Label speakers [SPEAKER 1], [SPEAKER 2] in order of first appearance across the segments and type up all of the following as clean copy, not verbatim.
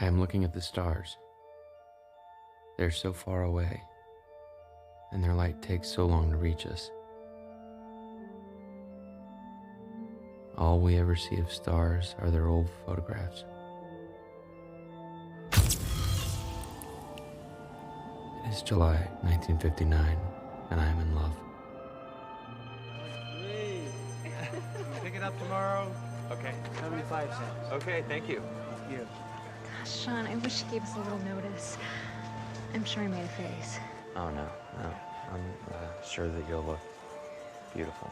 [SPEAKER 1] I am looking at the stars. They're so far away, and their light takes so long to reach us. All we ever see of stars are their old photographs. It is July 1959, and I am in love.
[SPEAKER 2] Pick it up tomorrow.
[SPEAKER 3] Okay.
[SPEAKER 2] 75 cents.
[SPEAKER 3] Okay, thank you.
[SPEAKER 2] Thank you.
[SPEAKER 4] Gosh, Sean, I wish he gave us a little notice. I'm sure he made a face.
[SPEAKER 3] Oh, no. I'm sure that you'll look beautiful.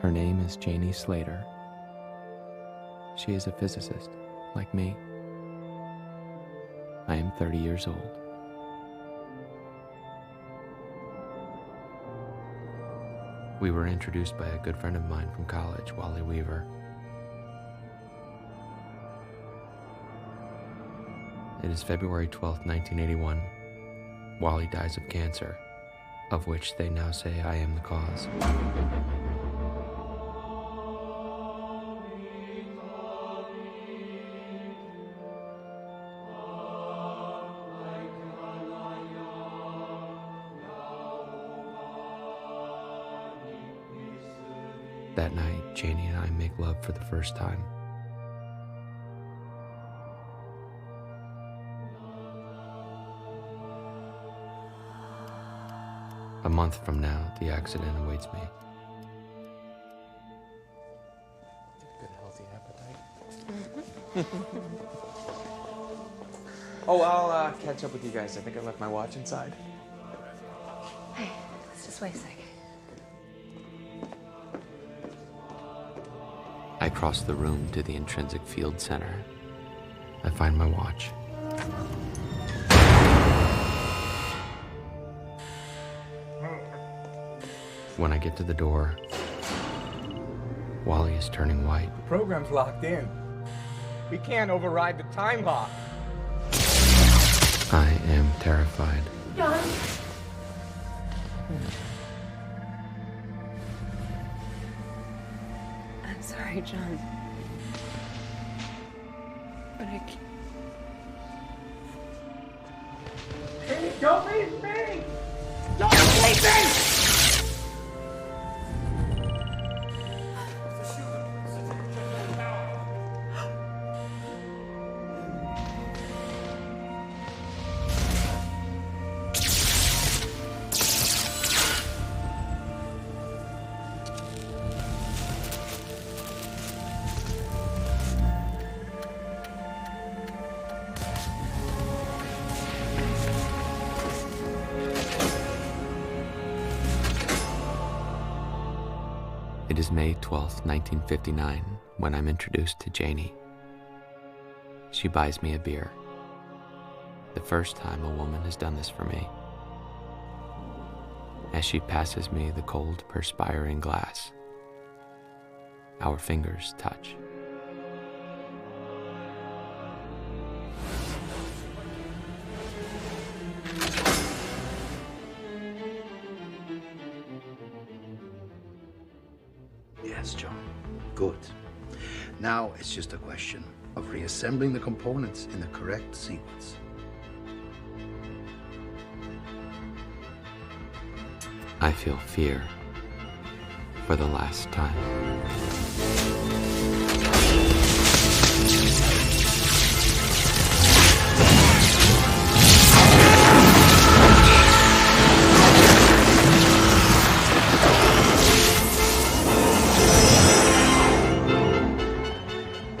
[SPEAKER 1] Her name is Janie Slater. She is a physicist, like me. I am 30 years old. We were introduced by a good friend of mine from college, Wally Weaver. It is February 12th, 1981. Wally dies of cancer, of which they now say I am the cause. That night, Janie and I make love for the first time. A month from now, the accident awaits me.
[SPEAKER 3] Good, healthy appetite. Oh, I'll catch up with you guys. I think I left my watch inside.
[SPEAKER 4] Hey, let's just wait a second.
[SPEAKER 1] I cross the room to the intrinsic field center. I find my watch. When I get to the door, Wally is turning white.
[SPEAKER 2] The program's locked in. We can't override the time lock.
[SPEAKER 1] I am terrified.
[SPEAKER 4] John. I'm sorry, John. But I can't.
[SPEAKER 2] Hey, don't leave me! Don't leave me!
[SPEAKER 1] It is May 12th, 1959, when I'm introduced to Janie. She buys me a beer. The first time a woman has done this for me. As she passes me the cold, perspiring glass, our fingers touch.
[SPEAKER 5] Yes, John. Good. Now it's just a question of reassembling the components in the correct sequence.
[SPEAKER 1] I feel fear for the last time.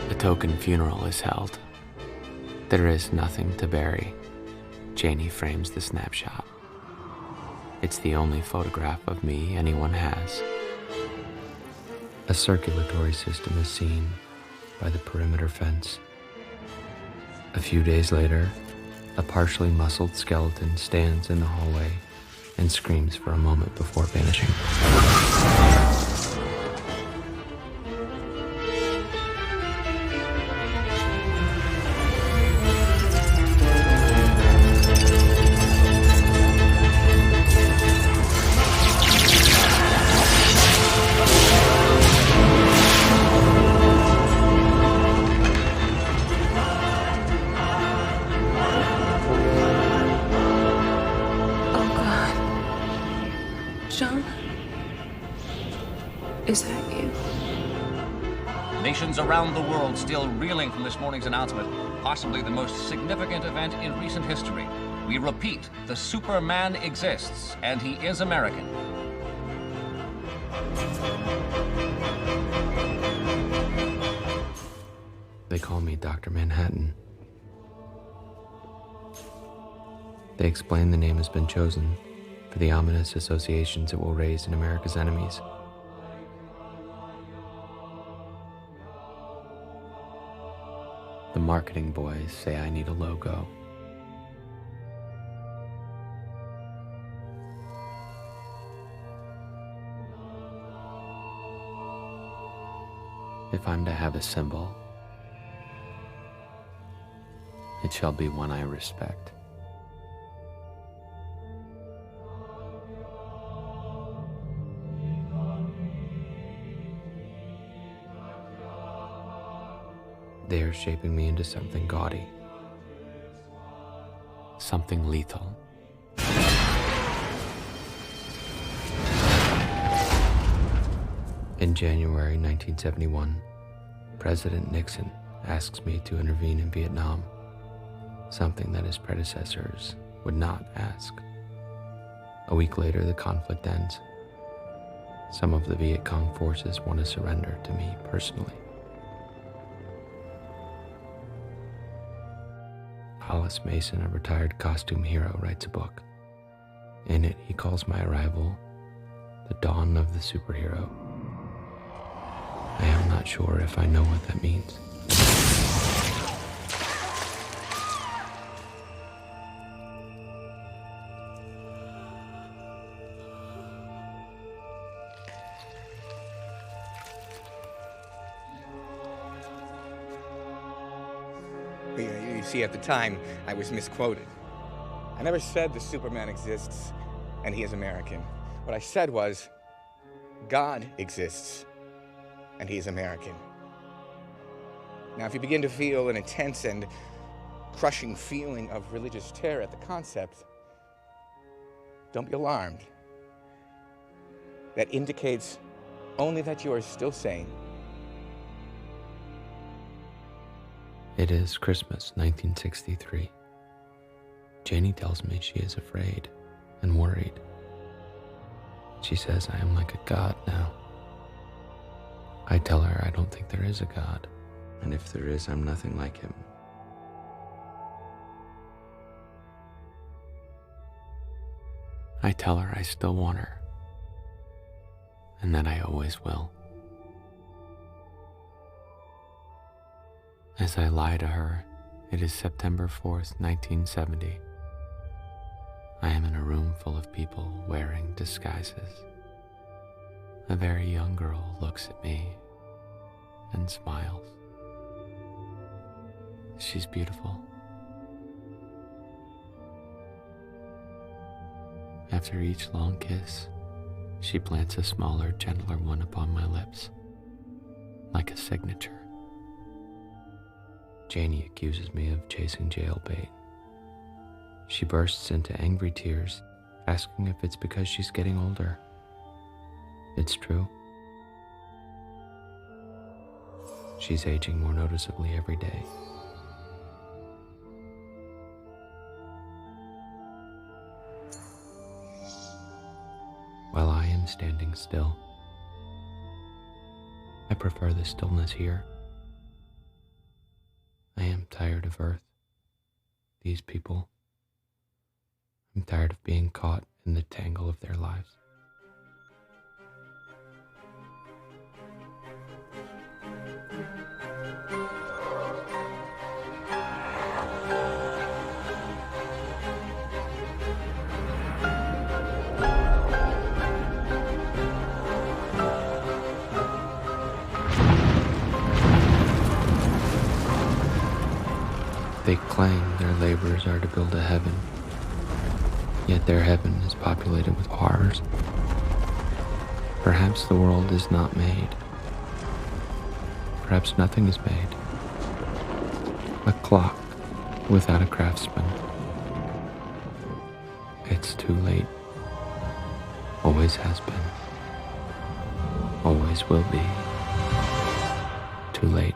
[SPEAKER 1] A token funeral is held. There is nothing to bury. Janie frames the snapshot. It's the only photograph of me anyone has. A circulatory system is seen by the perimeter fence. A few days later, a partially muscled skeleton stands in the hallway and screams for a moment before vanishing.
[SPEAKER 6] Jean? Is that you?
[SPEAKER 7] Nations around the world still reeling from this morning's announcement, possibly the most significant event in recent history. We repeat, the Superman exists, and he is American.
[SPEAKER 1] They call me Dr. Manhattan. They explain the name has been chosen for the ominous associations it will raise in America's enemies. The marketing boys say I need a logo. If I'm to have a symbol, it shall be one I respect. They are shaping me into something gaudy, something lethal. In January 1971, President Nixon asks me to intervene in Vietnam, something that his predecessors would not ask. A week later, the conflict ends. Some of the Viet Cong forces want to surrender to me personally. Hollis Mason, a retired costume hero, writes a book. In it, he calls my arrival the dawn of the superhero. I am not sure if I know what that means.
[SPEAKER 8] You see, at the time, I was misquoted. I never said the Superman exists and he is American. What I said was, God exists and he is American. Now, if you begin to feel an intense and crushing feeling of religious terror at the concept, don't be alarmed. That indicates only that you are still sane.
[SPEAKER 1] It is Christmas, 1963. Janie tells me she is afraid and worried. She says I am like a god now. I tell her I don't think there is a god, and if there is, I'm nothing like him. I tell her I still want her, and that I always will. As I lie to her, it is September 4th, 1970. I am in a room full of people wearing disguises. A very young girl looks at me and smiles. She's beautiful. After each long kiss, she plants a smaller, gentler one upon my lips, like a signature. Janie accuses me of chasing jailbait. She bursts into angry tears, asking if it's because she's getting older. It's true. She's aging more noticeably every day. While I am standing still, I prefer the stillness here. I am tired of Earth, these people. I'm tired of being caught in the tangle of their lives. They claim their labors are to build a heaven, yet their heaven is populated with horrors. Perhaps the world is not made. Perhaps nothing is made. A clock without a craftsman. It's too late. Always has been. Always will be. Too late.